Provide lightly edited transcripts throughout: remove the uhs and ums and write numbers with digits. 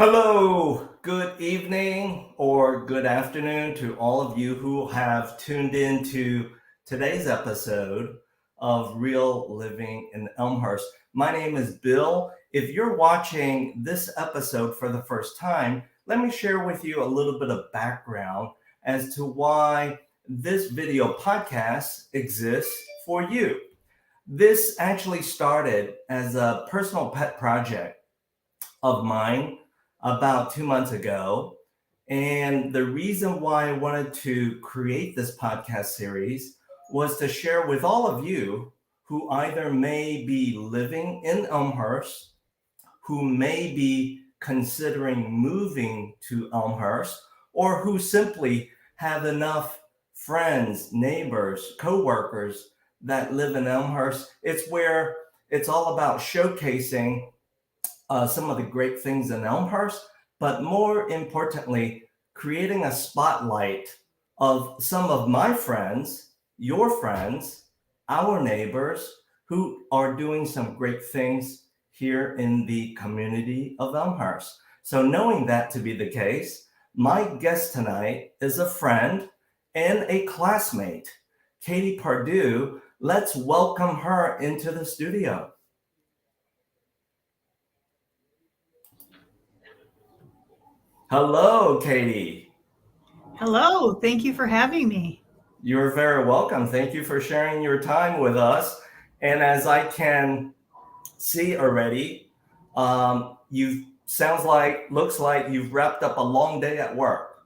Hello, good evening or good afternoon to all of you who have tuned in to today's episode of Real Living in Elmhurst. My name is Bill. If you're watching this episode for the first time, let me share with you a little bit of background as to why this video podcast exists for you. This actually started as a personal pet project of mine about 2 months ago. And the reason why I wanted to create this podcast series was to share with all of you who either may be living in Elmhurst, who may be considering moving to Elmhurst, or who simply have enough friends, neighbors, coworkers that live in Elmhurst. It's where it's all about showcasing some of the great things in Elmhurst, but more importantly, creating a spotlight of some of my friends, your friends, our neighbors who are doing some great things here in the community of Elmhurst. So knowing that to be the case, my guest tonight is a friend and a classmate, Katie Pardue. Let's welcome her into the studio. Hello, Katie. Hello, thank you for having me. You're very welcome. Thank you for sharing your time with us. And as I can see already, looks like you've wrapped up a long day at work.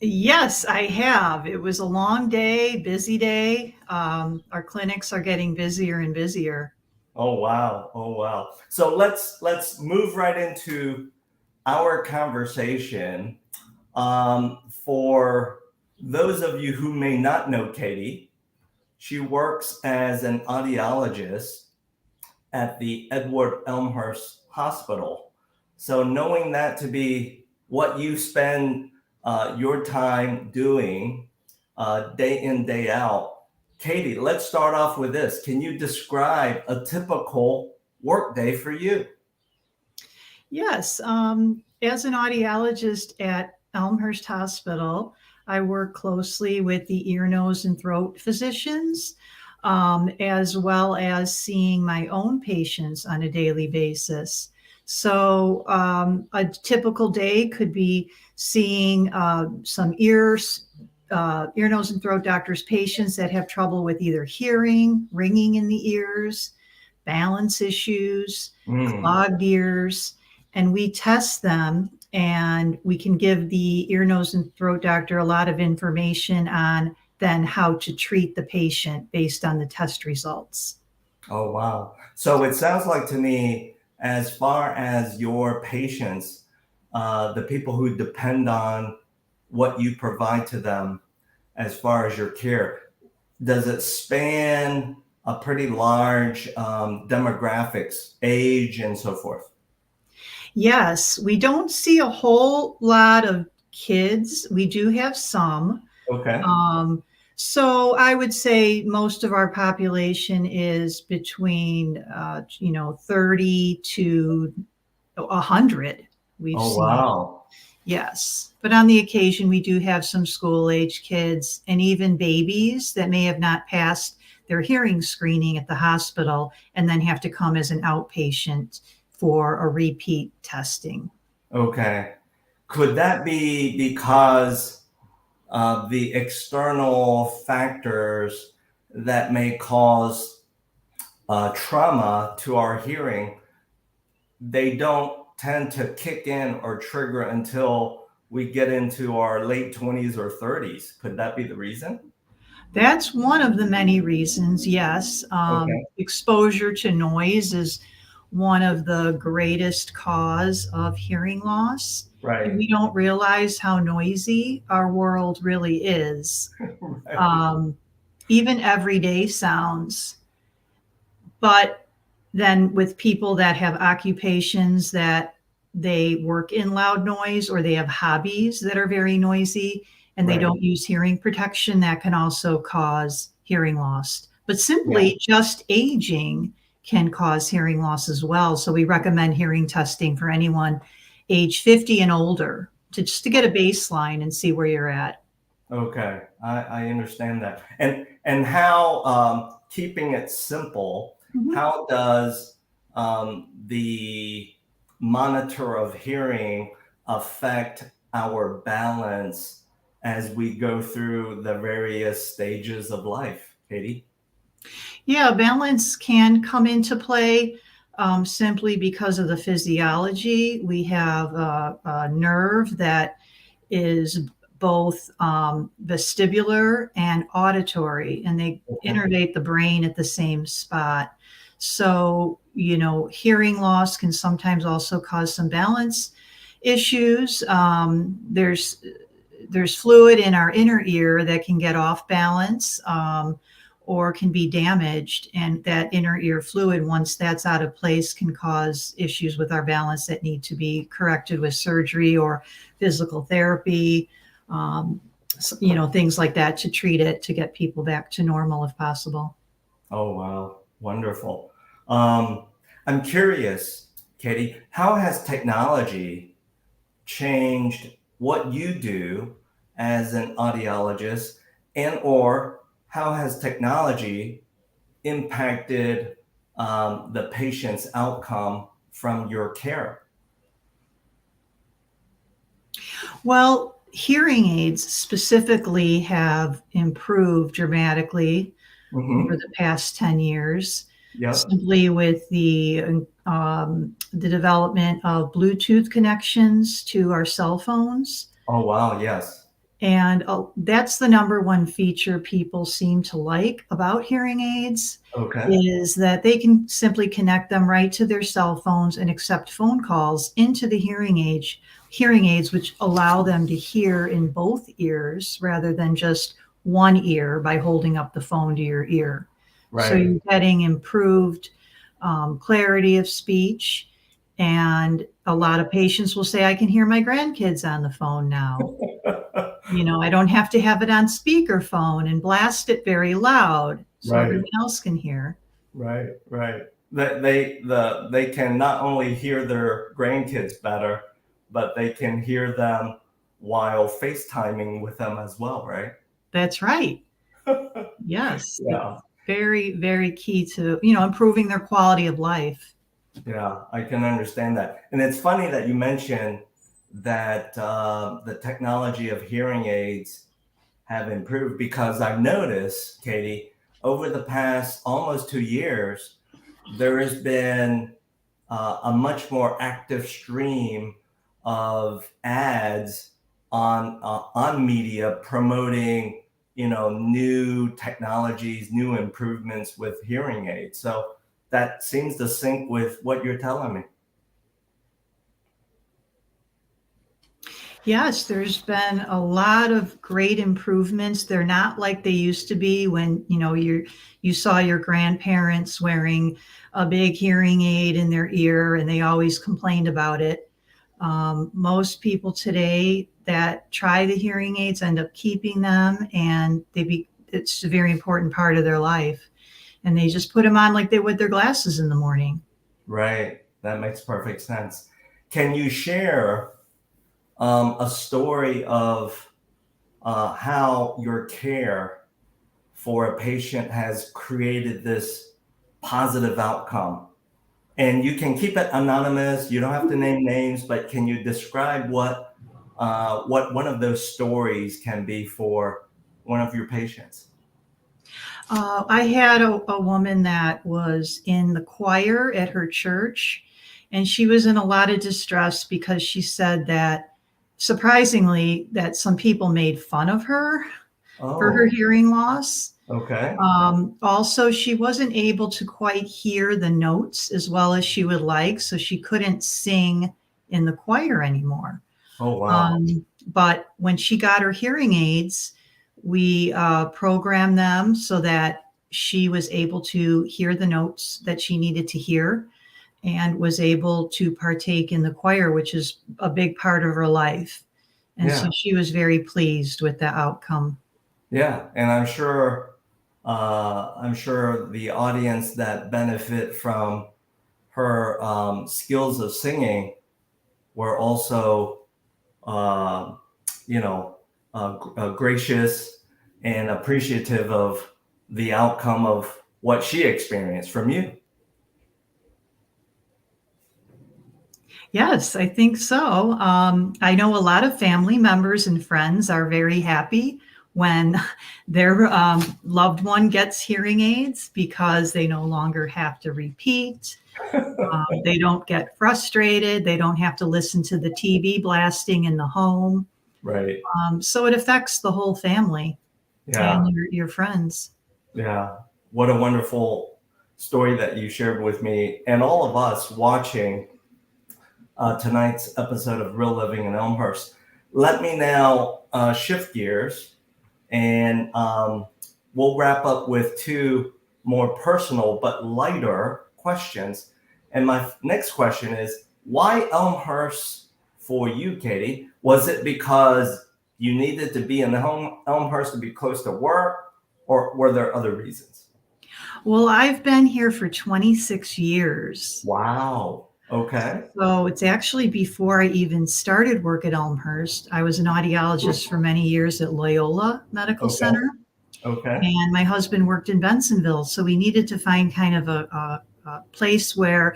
Yes, I have. It was a long day, busy day. Our clinics are getting busier and busier. Oh wow. Oh wow. So let's move right into our conversation. For those of you who may not know Katie, she works as an audiologist at the Edward Elmhurst Hospital. So knowing that to be what you spend your time doing day in, day out, Katie, let's start off with this. Can you describe a typical work day for you? Yes, as an audiologist at Elmhurst Hospital, I work closely with the ear, nose, and throat physicians, as well as seeing my own patients on a daily basis. So a typical day could be seeing some ear, nose, and throat doctors' patients that have trouble with either hearing, ringing in the ears, balance issues, clogged ears, and we test them, and we can give the ear, nose, and throat doctor a lot of information on then how to treat the patient based on the test results. Oh, wow. So it sounds like to me, as far as your patients, the people who depend on what you provide to them as far as your care, does it span a pretty large demographics, age, and so forth? Yes, we don't see a whole lot of kids. We do have some. Okay. So I would say most of our population is between, 30 to 100. We've Oh, seen. wow. Yes. But on the occasion, we do have some school-age kids and even babies that may have not passed their hearing screening at the hospital and then have to come as an outpatient for a repeat testing. Okay. Could that be because of the external factors that may cause trauma to our hearing? They don't tend to kick in or trigger until we get into our late 20s or 30s. Could that be the reason? That's one of the many reasons, yes. Okay. Exposure to noise is one of the greatest cause of hearing loss. And Right. we don't realize how noisy our world really is. Right. Even everyday sounds. But then with people that have occupations that they work in loud noise, or they have hobbies that are very noisy and they Right. don't use hearing protection, that can also cause hearing loss. But Yeah. simply just aging can cause hearing loss as well. So we recommend hearing testing for anyone age 50 and older just to get a baseline and see where you're at. Okay, I understand that. And how, keeping it simple, Mhm. how does the monitor of hearing affect our balance as we go through the various stages of life, Katie? Yeah, balance can come into play simply because of the physiology. We have a nerve that is both vestibular and auditory, and they Okay. innervate the brain at the same spot. So, hearing loss can sometimes also cause some balance issues. There's fluid in our inner ear that can get off balance, or can be damaged. And that inner ear fluid, once that's out of place, can cause issues with our balance that need to be corrected with surgery or physical therapy, things like that to treat it, to get people back to normal if possible. Oh, wow. Wonderful. Um, I'm curious, Katie, how has technology changed what you do as an audiologist, and or how has technology impacted the patient's outcome from your care? Well, hearing aids specifically have improved dramatically over Hmm. the past 10 years, Yep. simply with the development of Bluetooth connections to our cell phones. Oh, wow. Yes. And that's the number one feature people seem to like about hearing aids, Okay. is that they can simply connect them right to their cell phones and accept phone calls into the hearing aids, which allow them to hear in both ears rather than just one ear by holding up the phone to your ear. So Right. you're getting improved clarity of speech. And a lot of patients will say, I can hear my grandkids on the phone now. I don't have to have it on speakerphone and blast it very loud so Right. everyone else can hear. Right. Right. They can not only hear their grandkids better, but they can hear them while FaceTiming with them as well, right? That's right. Yes, Yeah. it's very, very key to, improving their quality of life. Yeah, I can understand that. And it's funny that you mentioned that the technology of hearing aids have improved, because I've noticed, Katie, over the past almost 2 years, there has been a much more active stream of ads on media promoting, new technologies, new improvements with hearing aids. So that seems to sync with what you're telling me. Yes, there's been a lot of great improvements. They're not like they used to be when, you saw your grandparents wearing a big hearing aid in their ear and they always complained about it. Most people today that try the hearing aids end up keeping them, and it's a very important part of their life. And they just put them on like they would their glasses in the morning. Right. That makes perfect sense. Can you share a story of how your care for a patient has created this positive outcome? And you can keep it anonymous. You don't have to name names, but can you describe what one of those stories can be for one of your patients? I had a woman that was in the choir at her church, and she was in a lot of distress because she said that, surprisingly, that some people made fun of her for her Oh, hearing loss. okay. Also, she wasn't able to quite hear the notes as well as she would like, so she couldn't sing in the choir anymore. Oh, wow. But when she got her hearing aids, we programmed them so that she was able to hear the notes that she needed to hear and was able to partake in the choir, which is a big part of her life. And so Yeah. she was very pleased with the outcome. Yeah. And I'm sure I'm sure the audience that benefit from her skills of singing were also, uh, gracious and appreciative of the outcome of what she experienced from you. Yes, I think so. I know a lot of family members and friends are very happy when their loved one gets hearing aids because they no longer have to repeat. They don't get frustrated. They don't have to listen to the TV blasting in the home. Right. So it affects the whole family Yeah. and your friends. Yeah. What a wonderful story that you shared with me and all of us watching tonight's episode of Real Living in Elmhurst. Let me now shift gears, and we'll wrap up with two more personal but lighter questions. And my next question is, why Elmhurst for you, Katie? Was it because you needed to be in Elmhurst to be close to work, or were there other reasons? Well, I've been here for 26 years. Wow. Okay. So it's actually before I even started work at Elmhurst. I was an audiologist for many years at Loyola Medical Okay. Center, Okay. and my husband worked in Bensonville. So we needed to find kind of a place where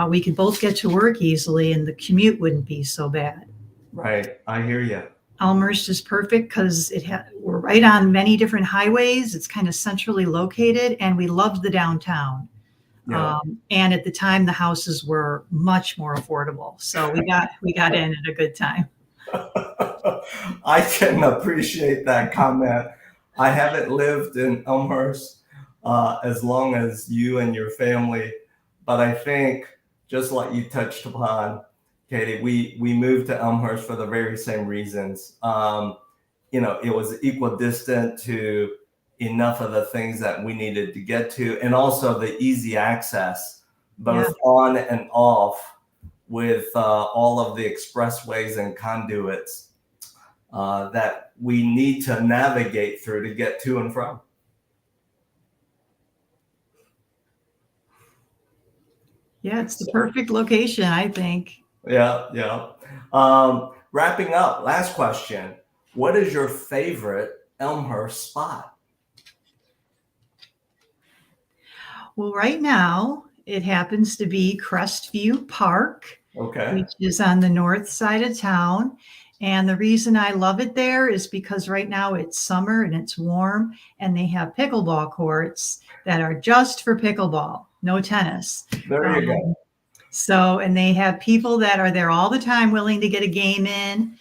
we could both get to work easily and the commute wouldn't be so bad. Right. I hear you. Elmhurst is perfect because we're right on many different highways. It's kind of centrally located, and we loved the downtown. Yeah. And at the time, the houses were much more affordable, so we got in at a good time. I can appreciate that comment. I haven't lived in Elmhurst as long as you and your family, but I think just like you touched upon, Katie, we moved to Elmhurst for the very same reasons. It was equidistant to enough of the things that we needed to get to, and also the easy access, both on and off, with all of the expressways and conduits that we need to navigate through to get to and from. Yeah, it's the perfect location, I think. Yeah. Wrapping up, last question. What is your favorite Elmhurst spot? Well, right now it happens to be Crestview Park, Okay. which is on the north side of town. And the reason I love it there is because right now it's summer and it's warm, and they have pickleball courts that are just for pickleball, no tennis. There you go. So, and they have people that are there all the time willing to get a game in.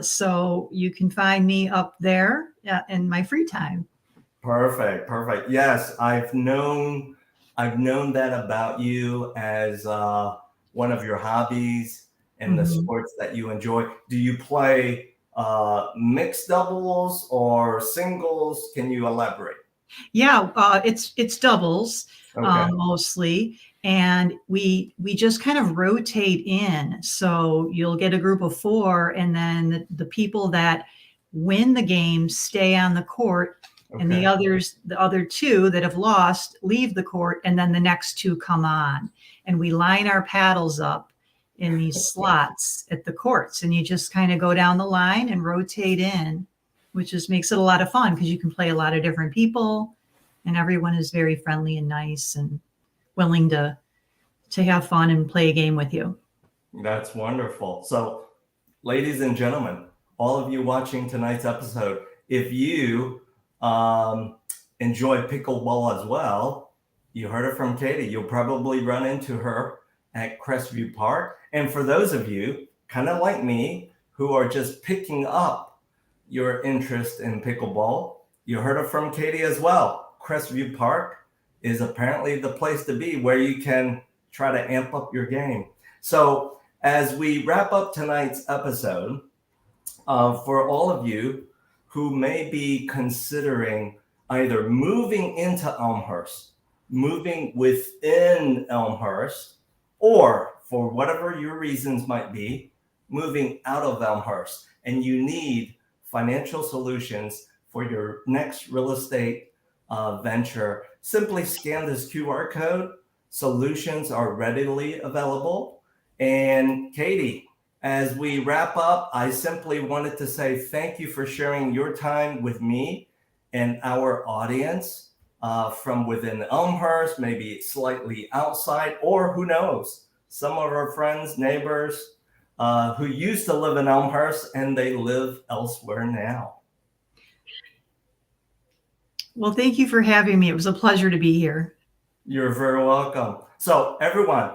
So you can find me up there in my free time. Perfect. Yes, I've known that about you as one of your hobbies and the sports that you enjoy. Do you play mixed doubles or singles? Can you elaborate? Yeah, it's doubles mostly, and we just kind of rotate in. So you'll get a group of 4, and then the people that win the game stay on the court. Okay. And the other 2 that have lost leave the court, and then the next 2 come on. And we line our paddles up in these slots at the courts, and you just kind of go down the line and rotate in, which just makes it a lot of fun because you can play a lot of different people, and everyone is very friendly and nice and willing to have fun and play a game with you. That's wonderful. So, ladies and gentlemen, all of you watching tonight's episode, if you enjoy pickleball as well, you heard it from Katie. You'll probably run into her at Crestview Park. And for those of you, kind of like me, who are just picking up your interest in pickleball, you heard it from Katie as well. Crestview Park is apparently the place to be where you can try to amp up your game. So as we wrap up tonight's episode, for all of you who may be considering either moving into Elmhurst, moving within Elmhurst, or for whatever your reasons might be, moving out of Elmhurst, and you need financial solutions for your next real estate venture, simply scan this QR code. Solutions are readily available. And Katie, as we wrap up, I simply wanted to say thank you for sharing your time with me and our audience from within Elmhurst, maybe slightly outside, or who knows, some of our friends, neighbors who used to live in Elmhurst and they live elsewhere now. Well, thank you for having me. It was a pleasure to be here. You're very welcome. So everyone,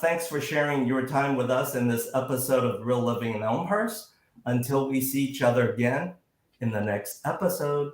thanks for sharing your time with us in this episode of Real Living in Elmhurst. Until we see each other again in the next episode.